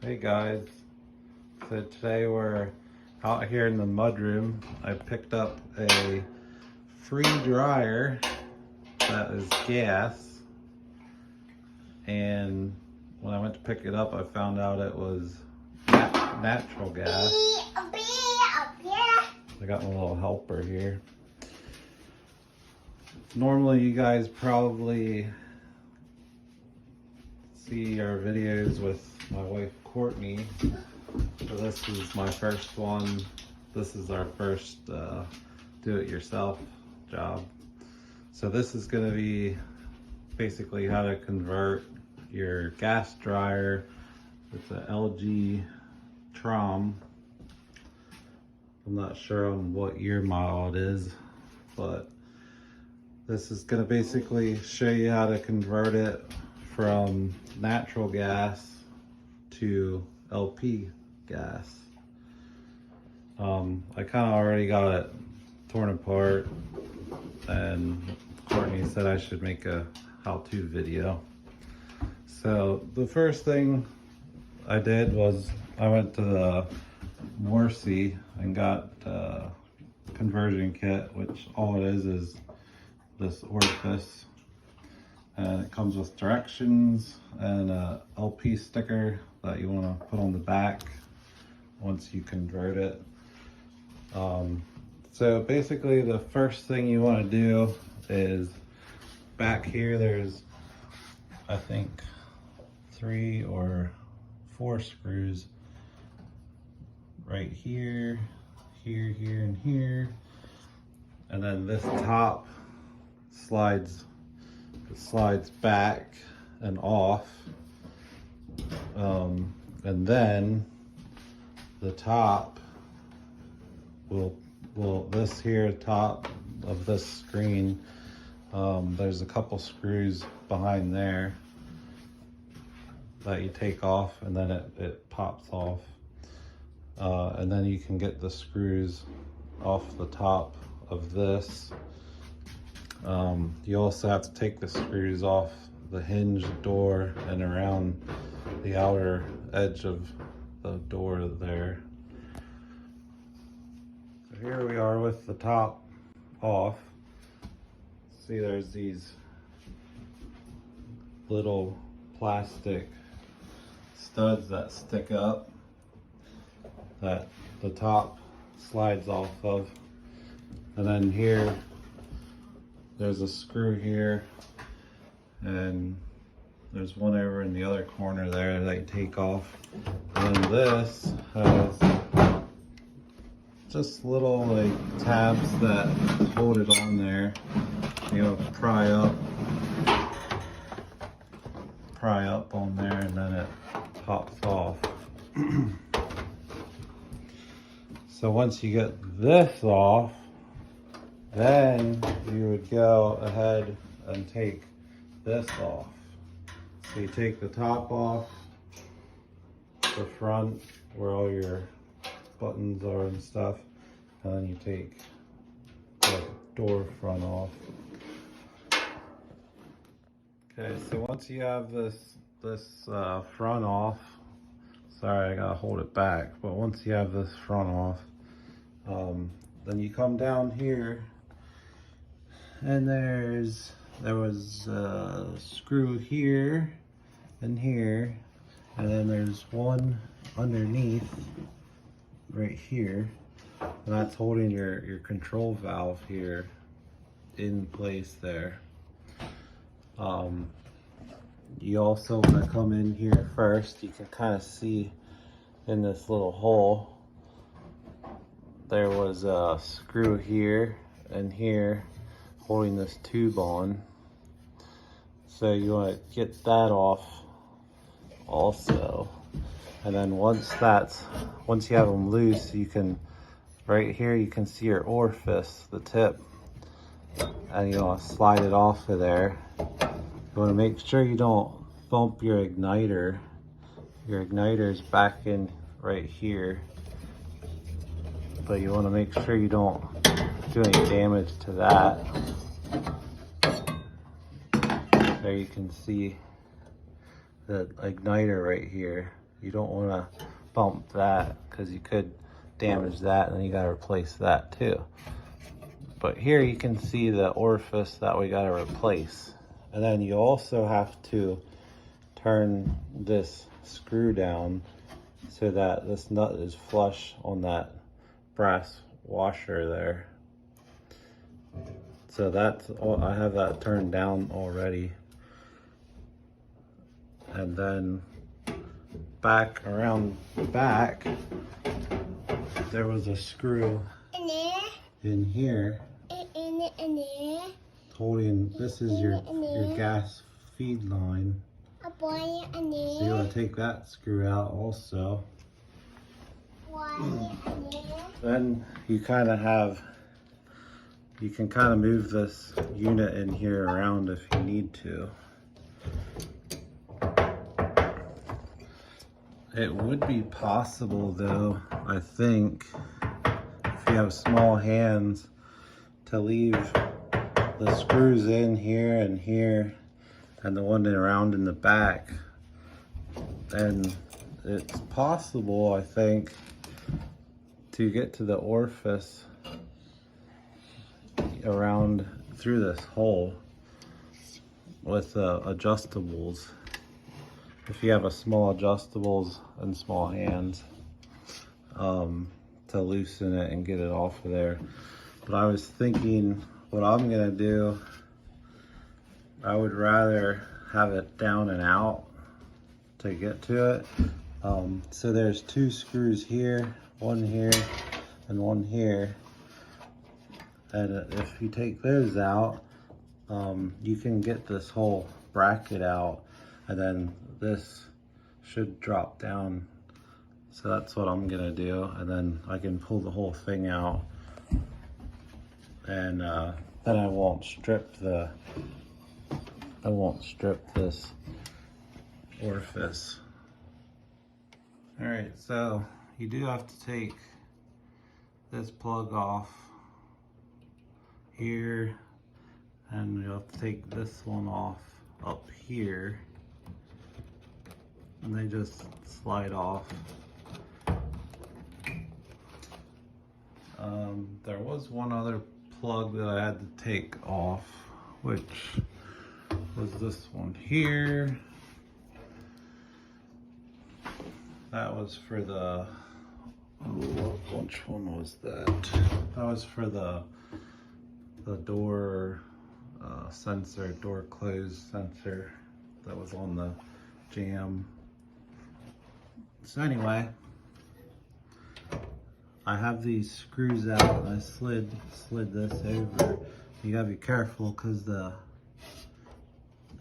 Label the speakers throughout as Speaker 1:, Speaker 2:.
Speaker 1: Hey guys, so today we're out here in the mudroom. I picked up a free dryer that is gas, and when I went to pick it up I found out it was natural gas. I got my little helper here. Normally you guys probably see our videos with my wife Courtney, so this is my first one. This is our first do-it-yourself job. So this is going to be basically how to convert your gas dryer. It's an LG Trom. I'm not sure on what year model it is, but this is going to basically show you how to convert it from natural gas to LP gas. I kind of already got it torn apart, and Courtney said I should make a how-to video. So the first thing I did was I went to the Orifice and got a conversion kit, which all it is this Orifice, and it comes with directions and a LP sticker that you want to put on the back once you convert it. So basically the first thing you want to do is back here there's I think 3 or 4 screws right here, here, and here, and then this top slides back and off, and then the top will this here top of this screen, there's a couple screws behind there that you take off, and then it pops off, and then you can get the screws off the top of this. You also have to take the screws off the hinge door and around the outer edge of the door there. So here we are with the top off. See, there's these little plastic studs that stick up that the top slides off of, and then here there's a screw here, and there's one over in the other corner there that you take off. And then this has just little like tabs that hold it on there. You know, pry up on there, and then it pops off. So once you get this off, then you would go ahead and take this off. So you take the top off, the front where all your buttons are and stuff, and then you take the door front off. Okay, so once you have this front off, sorry I gotta hold it back, but once you have this front off, then you come down here, and there was a screw here and here, and then there's one underneath right here, and that's holding your control valve here in place there. You also want to come in here first. You can kind of see in this little hole there was a screw here and here holding this tube on, so you want to get that off also. And then once you have them loose, you can, right here you can see your orifice, the tip, and you want to slide it off of there. You want to make sure you don't bump your igniter. Your igniter is back in right here, but you want to make sure you don't do any damage to that. There you can see the igniter right here You don't want to bump that because you could damage that, and then you got to replace that too. But here you can see the orifice that we got to replace. And then you also have to turn this screw down so that this nut is flush on that brass washer there. So that's all, I have that turned down already. And then back around the back, there was a screw in here holding, this is your gas feed line. So you want to take that screw out also. Then you kind of have, you can kind of move this unit in here around if you need to. It would be possible though, I think, if you have small hands, to leave the screws in here and the one around in the back. And it's possible, I think, to get to the orifice around through this hole with adjustables. If you have a small adjustables and small hands, to loosen it and get it off of there. But I was thinking, what I'm gonna do, I would rather have it down and out to get to it. So there's two screws here, one here and one here. And if you take those out, you can get this whole bracket out, and then this should drop down. So that's what I'm gonna do, and then I can pull the whole thing out, and then I won't strip this orifice. All right, so you do have to take this plug off here, and you have to take this one off up here, and they just slide off. There was one other plug that I had to take off, which was this one here. That was for the, which one was that? That was for the door sensor, door close sensor that was on the jamb. So anyway, I have these screws out, and I slid this over. You gotta be careful because the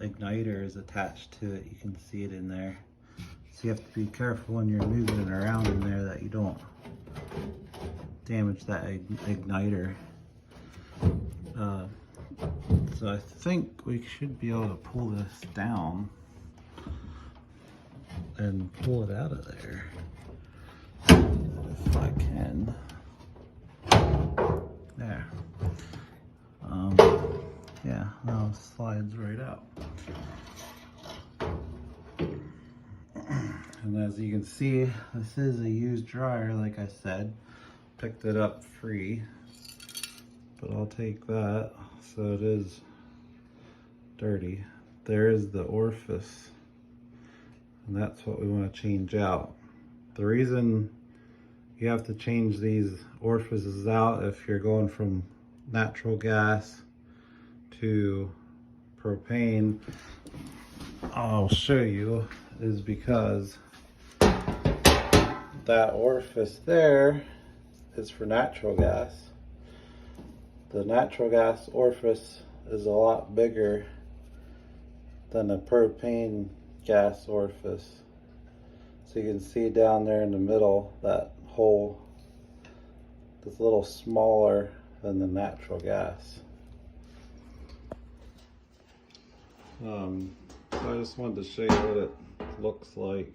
Speaker 1: igniter is attached to it. You can see it in there. So you have to be careful when you're moving it around in there that you don't damage that igniter. So I think we should be able to pull this down and pull it out of there. If I can. There. Yeah, now it slides right out. And as you can see, this is a used dryer, like I said. Picked it up free, but I'll take that. So it is dirty. There is the orifice, and that's what we want to change out. The reason you have to change these orifices out if you're going from natural gas to propane, I'll show you, is because that orifice there is for natural gas. The natural gas orifice is a lot bigger than a propane gas orifice. So you can see down there in the middle, that hole is a little smaller than the natural gas. So I just wanted to show you what it looks like.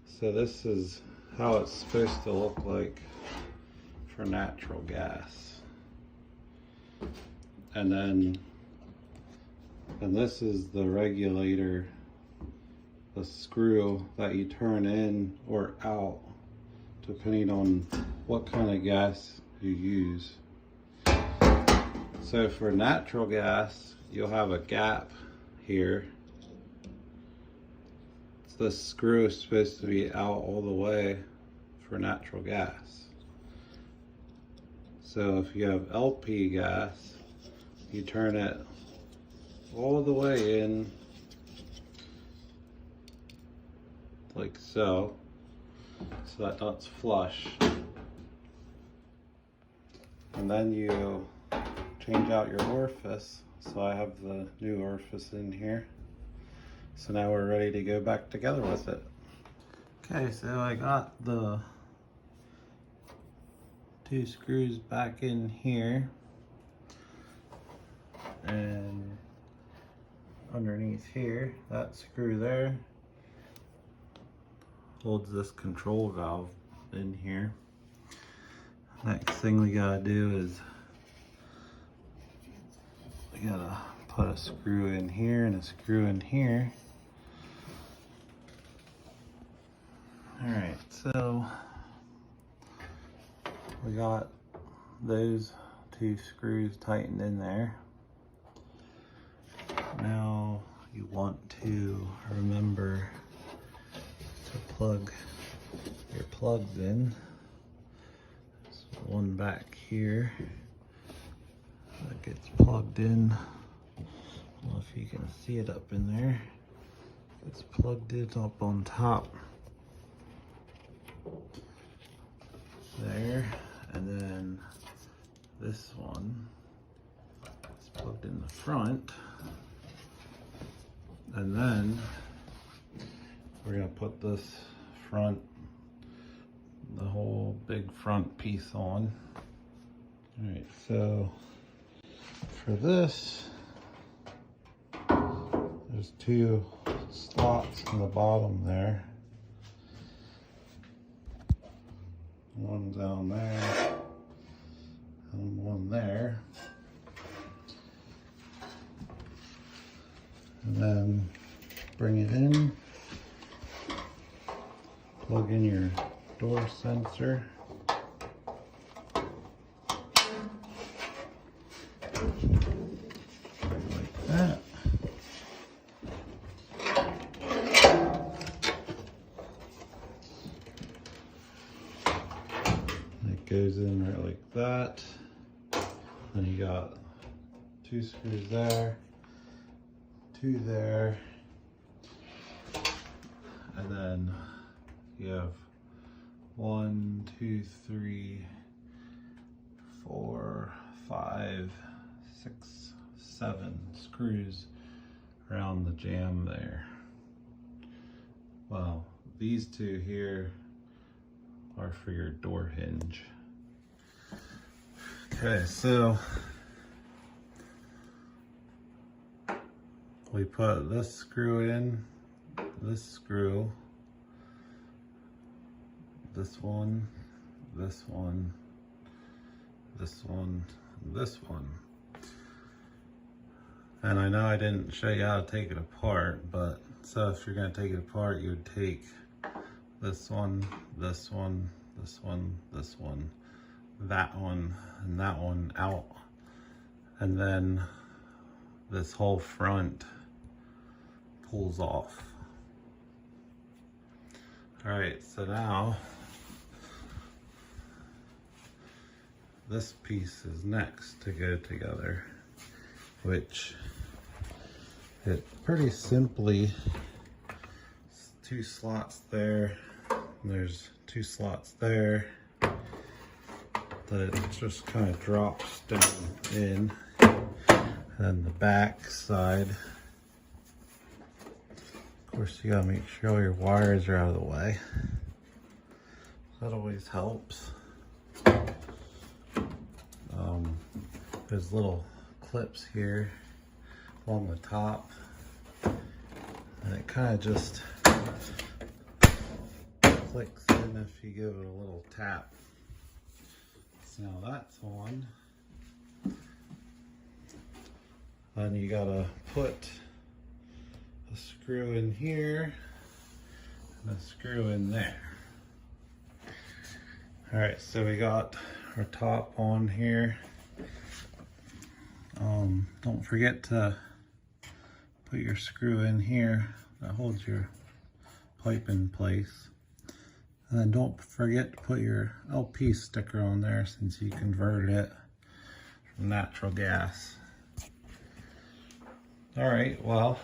Speaker 1: So this is how it's supposed to look like for natural gas. And this is the regulator the screw that you turn in or out depending on what kind of gas you use. So for natural gas, you'll have a gap here. This screw is supposed to be out all the way for natural gas. So if you have LP gas, you turn it all the way in like so that nut's flush. And then you change out your orifice. So I have the new orifice in here. So now we're ready to go back together with it. Okay, so I got the 2 screws back in here. And underneath here, that screw there holds this control valve in here. Next thing we gotta do is we gotta put a screw in here and a screw in here. Alright, so we got those 2 screws tightened in there. Now you want to remember to plug your plugs in. There's one back here that gets plugged in. I don't know if you can see it up in there. It's plugged in up on top there, and then this one is plugged in the front, and then we're gonna put this the whole big front piece on. All right, so for this, there's 2 slots in the bottom there. One down there and one there. And then bring it in, plug in your door sensor. Like that. It goes in right like that. Then you got 2 screws there, 2 there, and then you have 1, 2, 3, 4, 5, 6, 7 screws around the jamb there. Well, these 2 here are for your door hinge. Okay, so we put this screw in, this screw, this one, this one, this one, this one. And I know I didn't show you how to take it apart, but so if you're gonna take it apart, you would take this one, this one, this one, this one, that one, and that one out. And then this whole front pulls off. All right, so now this piece is next to go together, which it pretty simply, 2 slots there, and there's 2 slots there, that it just kind of drops down in. And then the back side, of course you gotta make sure all your wires are out of the way. That always helps. There's little clips here along the top, and it kind of just clicks in if you give it a little tap. So now that's on. Then you gotta put a screw in here the screw in there. All right, so we got our top on here. Don't forget to put your screw in here that holds your pipe in place. And then don't forget to put your LP sticker on there since you converted it from natural gas. All right, well,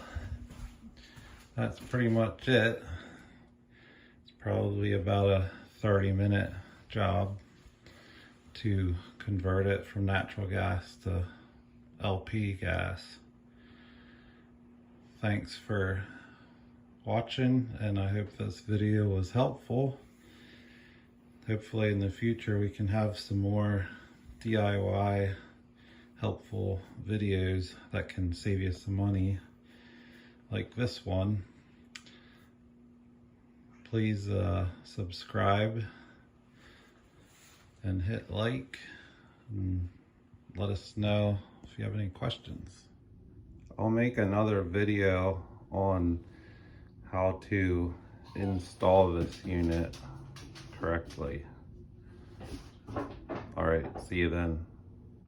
Speaker 1: that's pretty much it. It's probably about a 30-minute job to convert it from natural gas to LP gas. Thanks for watching, and I hope this video was helpful. Hopefully in the future we can have some more DIY helpful videos that can save you some money like this one. Please subscribe and hit like and let us know if you have any questions. I'll make another video on how to install this unit correctly. All right, see you then.